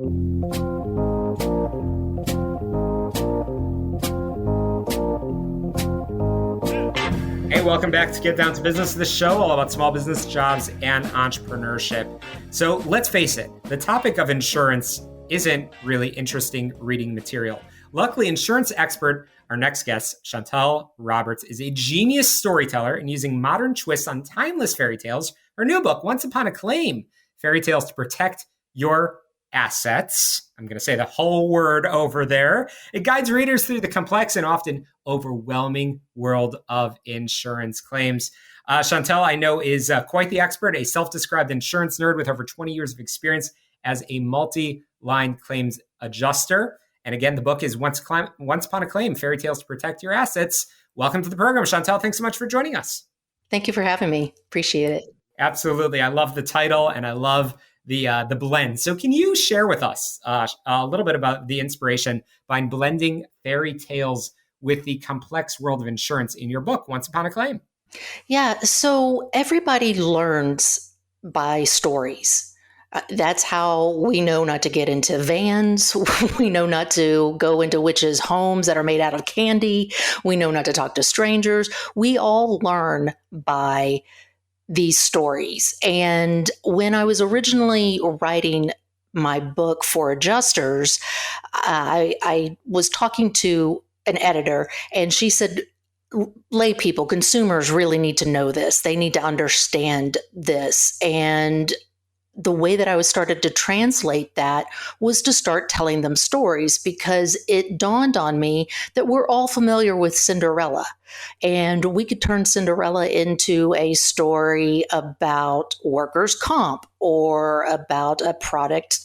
Hey, welcome back to Get Down to Business, the show all about small business, jobs, and entrepreneurship. So let's face it, the topic of insurance isn't really interesting reading material. Luckily, insurance expert, our next guest, Chantal Roberts, is a genius storyteller and using modern twists on timeless fairy tales. Her new book, Once Upon a Claim, Fairy Tales to Protect Your Assets. I'm going to say the whole word over there. It guides readers through the complex and often overwhelming world of insurance claims. Chantal, I know, is quite the expert, a self-described insurance nerd with over 20 years of experience as a multi-line claims adjuster. And again, the book is Once Upon a Claim, Fairy Tales to Protect Your Assets. Welcome to the program, Chantal. Thanks so much for joining us. Thank you for having me. Appreciate it. Absolutely. I love the title and I love the blend. So can you share with us a little bit about the inspiration behind blending fairy tales with the complex world of insurance in your book, Once Upon a Claim? Yeah. So everybody learns by stories. That's how we know not to get into vans. We know not to go into witches' homes that are made out of candy. We know not to talk to strangers. We all learn by these stories. And when I was originally writing my book for adjusters, I was talking to an editor and she said, lay people, consumers really need to know this. They need to understand this. And the way that I was started to translate that was to start telling them stories, because it dawned on me that we're all familiar with Cinderella, and we could turn Cinderella into a story about workers' comp or about a product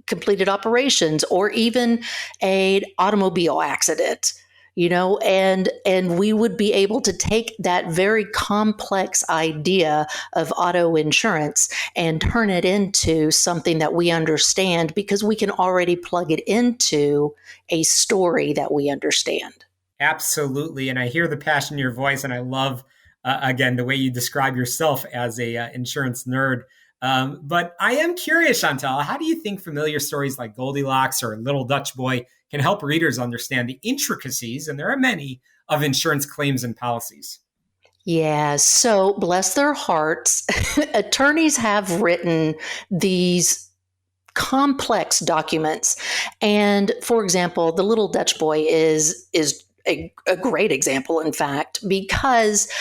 completed operations or even an automobile accident. And we would be able to take that very complex idea of auto insurance and turn it into something that we understand, because we can already plug it into a story that we understand. Absolutely. And I hear the passion in your voice, and I love, again, the way you describe yourself as a insurance nerd. But I am curious, Chantal, how do you think familiar stories like Goldilocks or Little Dutch Boy can help readers understand the intricacies, and there are many, of insurance claims and policies? Yeah, so bless their hearts, attorneys have written these complex documents. And for example, the Little Dutch Boy is a great example, in fact, because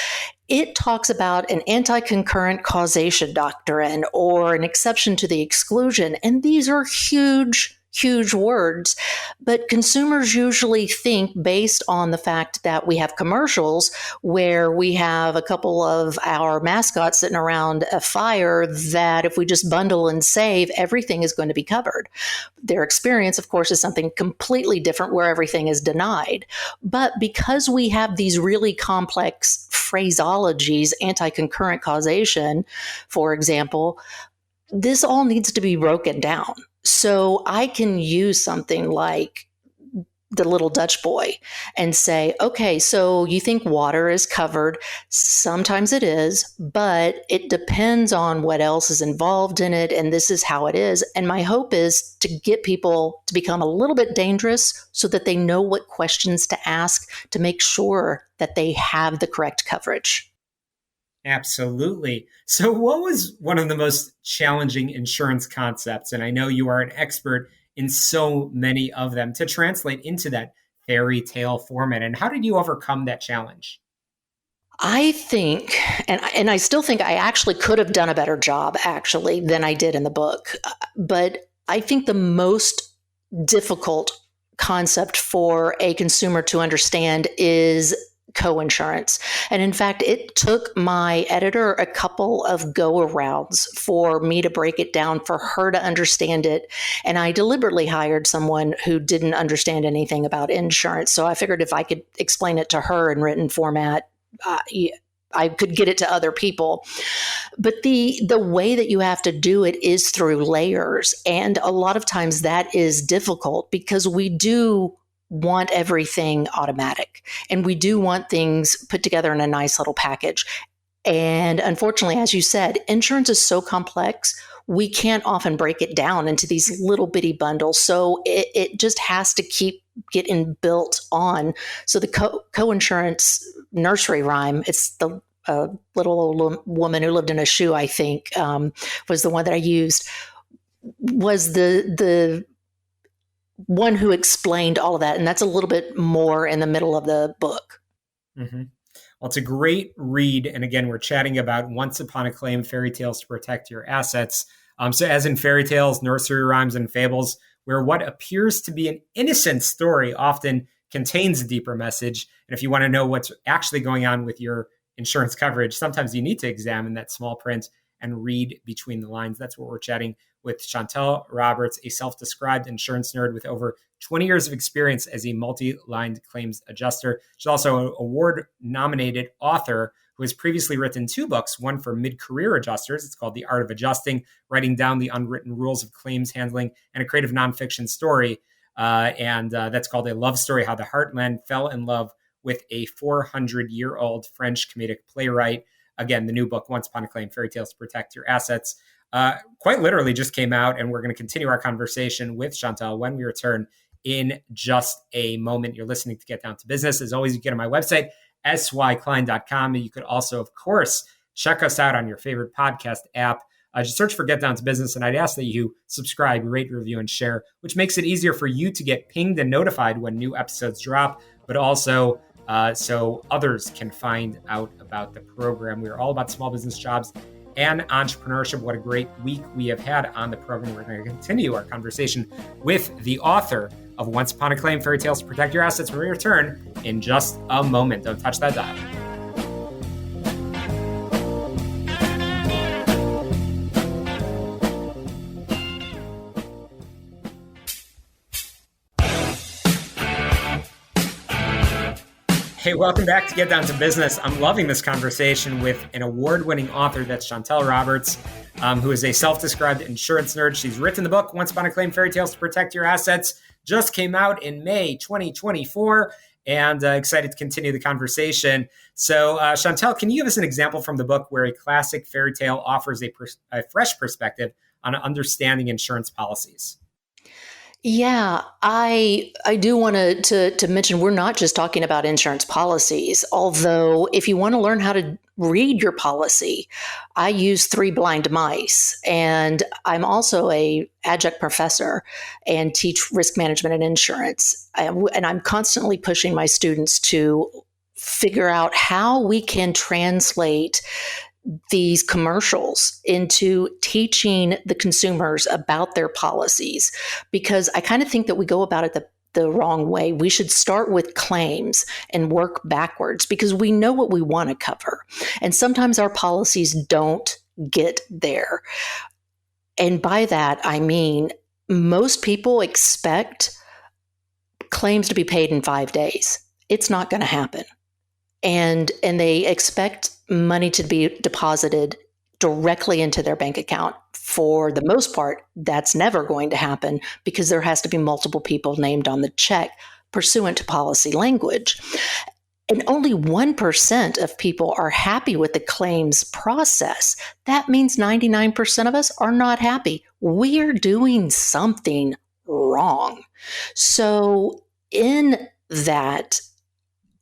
it talks about an anti-concurrent causation doctrine or an exception to the exclusion. And these are huge words, but consumers usually think, based on the fact that we have commercials where we have a couple of our mascots sitting around a fire, that if we just bundle and save, everything is going to be covered. Their experience, of course, is something completely different where everything is denied. But because we have these really complex phraseologies, anti-concurrent causation, for example, this all needs to be broken down. So I can use something like the Little Dutch Boy and say, okay, so you think water is covered. Sometimes it is, but it depends on what else is involved in it. And this is how it is. And my hope is to get people to become a little bit dangerous so that they know what questions to ask to make sure that they have the correct coverage. Absolutely. So what was one of the most challenging insurance concepts? And I know you are an expert in so many of them, to translate into that fairy tale format. And how did you overcome that challenge? I think, and I still think I actually could have done a better job actually than I did in the book. But I think the most difficult concept for a consumer to understand is coinsurance. And in fact, it took my editor a couple of go-arounds for me to break it down, for her to understand it. And I deliberately hired someone who didn't understand anything about insurance. So I figured if I could explain it to her in written format, I could get it to other people. But the way that you have to do it is through layers. And a lot of times that is difficult because we do want everything automatic, and we do want things put together in a nice little package. And unfortunately, as you said, insurance is so complex. we can't often break it down into these little bitty bundles. So it just has to keep getting built on. So the co-insurance nursery rhyme, it's the little old woman who lived in a shoe, I think, was the one that I used, was the one who explained all of that. And that's a little bit more in the middle of the book. Mm-hmm. Well, it's a great read. And again, we're chatting about Once Upon a Claim, Fairy Tales to Protect Your Assets. So as in fairy tales, nursery rhymes, and fables, where what appears to be an innocent story often contains a deeper message. And if you want to know what's actually going on with your insurance coverage, sometimes you need to examine that small print and read between the lines. That's what we're chatting with Chantal Roberts, a self-described insurance nerd with over 20 years of experience as a multi-line claims adjuster. She's also an award-nominated author who has previously written 2 books, one for mid-career adjusters. It's called The Art of Adjusting, Writing Down the Unwritten Rules of Claims Handling, and a creative nonfiction story. That's called A Love Story, How the Heartland Fell in Love with a 400-year-old French comedic playwright. Again, the new book, Once Upon a Claim, Fairy Tales to Protect Your Assets, quite literally just came out, and we're going to continue our conversation with Chantal when we return in just a moment. You're listening to Get Down to Business. As always, you get on my website, syklein.com. You could also, of course, check us out on your favorite podcast app. Just search for Get Down to Business, and I'd ask that you subscribe, rate, review, and share, which makes it easier for you to get pinged and notified when new episodes drop, but also so others can find out about the program. We are all about small business jobs and entrepreneurship. What a great week we have had on the program. We're going to continue our conversation with the author of Once Upon a Claim, Fairy Tales to Protect Your Assets when we return in just a moment. Don't touch that dial. Hey, welcome back to Get Down to Business. I'm loving this conversation with an award-winning author. That's Chantal Roberts, who is a self-described insurance nerd. She's written the book, Once Upon a Claim, Fairy Tales to Protect Your Assets. Just came out in May 2024, and excited to continue the conversation. So, Chantal, can you give us an example from the book where a classic fairy tale offers a fresh perspective on understanding insurance policies? Yeah, I do want to mention we're not just talking about insurance policies, although if you want to learn how to read your policy, I use 3 blind mice, and I'm also a adjunct professor and teach risk management and insurance. And I'm constantly pushing my students to figure out how we can translate these commercials into teaching the consumers about their policies, because I kind of think that we go about it the wrong way. We should start with claims and work backwards because we know what we want to cover. And sometimes our policies don't get there. And by that, I mean, most people expect claims to be paid in 5 days. It's not going to happen. And they expect money to be deposited directly into their bank account. For the most part, that's never going to happen because there has to be multiple people named on the check pursuant to policy language. And only 1% of people are happy with the claims process. That means 99% of us are not happy. We're doing something wrong. So in that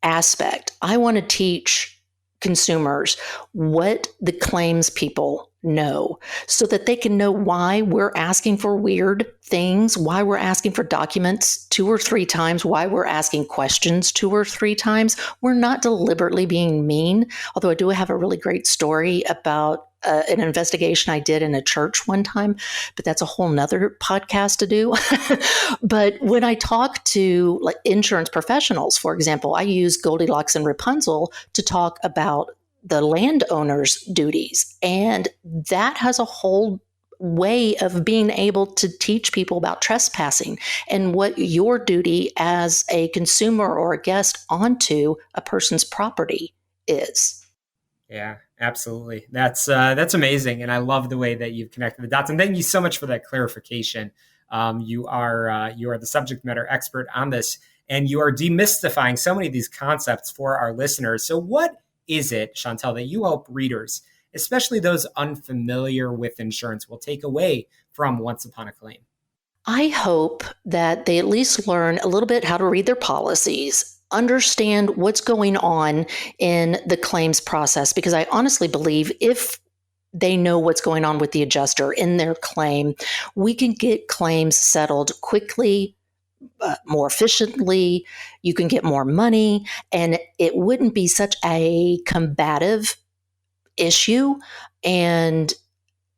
aspect, I want to teach consumers what the claims people know so that they can know why we're asking for weird things, why we're asking for documents 2 or 3 times, why we're asking questions 2 or 3 times. We're not deliberately being mean, although I do have a really great story about an investigation I did in a church one time, but that's a whole nother podcast to do. But when I talk to like insurance professionals, for example, I use Goldilocks and Rapunzel to talk about the landowner's duties. And that has a whole way of being able to teach people about trespassing and what your duty as a consumer or a guest onto a person's property is. Yeah, absolutely. That's amazing. And I love the way that you've connected the dots. And thank you so much for that clarification. You are the subject matter expert on this, and you are demystifying so many of these concepts for our listeners. So what is it, Chantal, that you help readers especially those unfamiliar with insurance, will take away from Once Upon a Claim? I hope that they at least learn a little bit how to read their policies, understand what's going on in the claims process, because I honestly believe if they know what's going on with the adjuster in their claim, we can get claims settled quickly, more efficiently. You can get more money, and it wouldn't be such a combative issue. And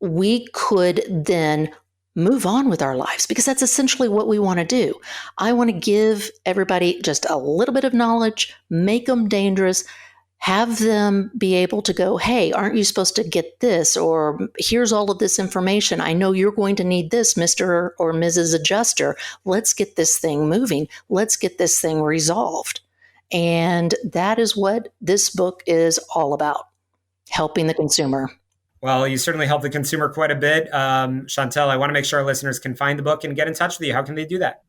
we could then move on with our lives, because that's essentially what we want to do. I want to give everybody just a little bit of knowledge, make them dangerous, have them be able to go, hey, aren't you supposed to get this? Or here's all of this information. I know you're going to need this, Mr. or Mrs. Adjuster. Let's get this thing moving. Let's get this thing resolved. And that is what this book is all about, helping the consumer. Well, you certainly help the consumer quite a bit. Chantal, I want to make sure our listeners can find the book and get in touch with you. How can they do that?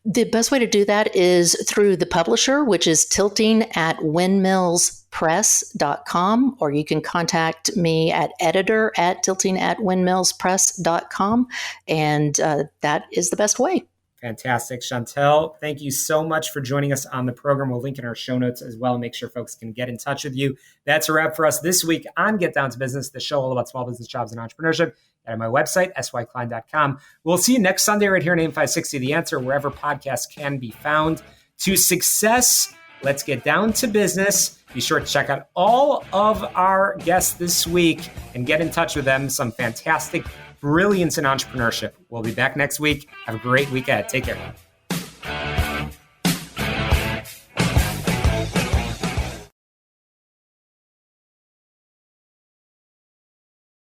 The best way to do that is through the publisher, which is tilting@windmillspress.com, or you can contact me at editor@tilting@windmillspress.com, and that is the best way. Fantastic. Chantal, thank you so much for joining us on the program. We'll link in our show notes as well. Make sure folks can get in touch with you. That's a wrap for us this week on Get Down to Business, the show all about small business, jobs, and entrepreneurship. At my website, syklein.com. We'll see you next Sunday right here on AM 560 The Answer, wherever podcasts can be found. To success, let's get down to business. Be sure to check out all of our guests this week and get in touch with them. Some fantastic brilliance in entrepreneurship. We'll be back next week. Have a great week ahead. Take care.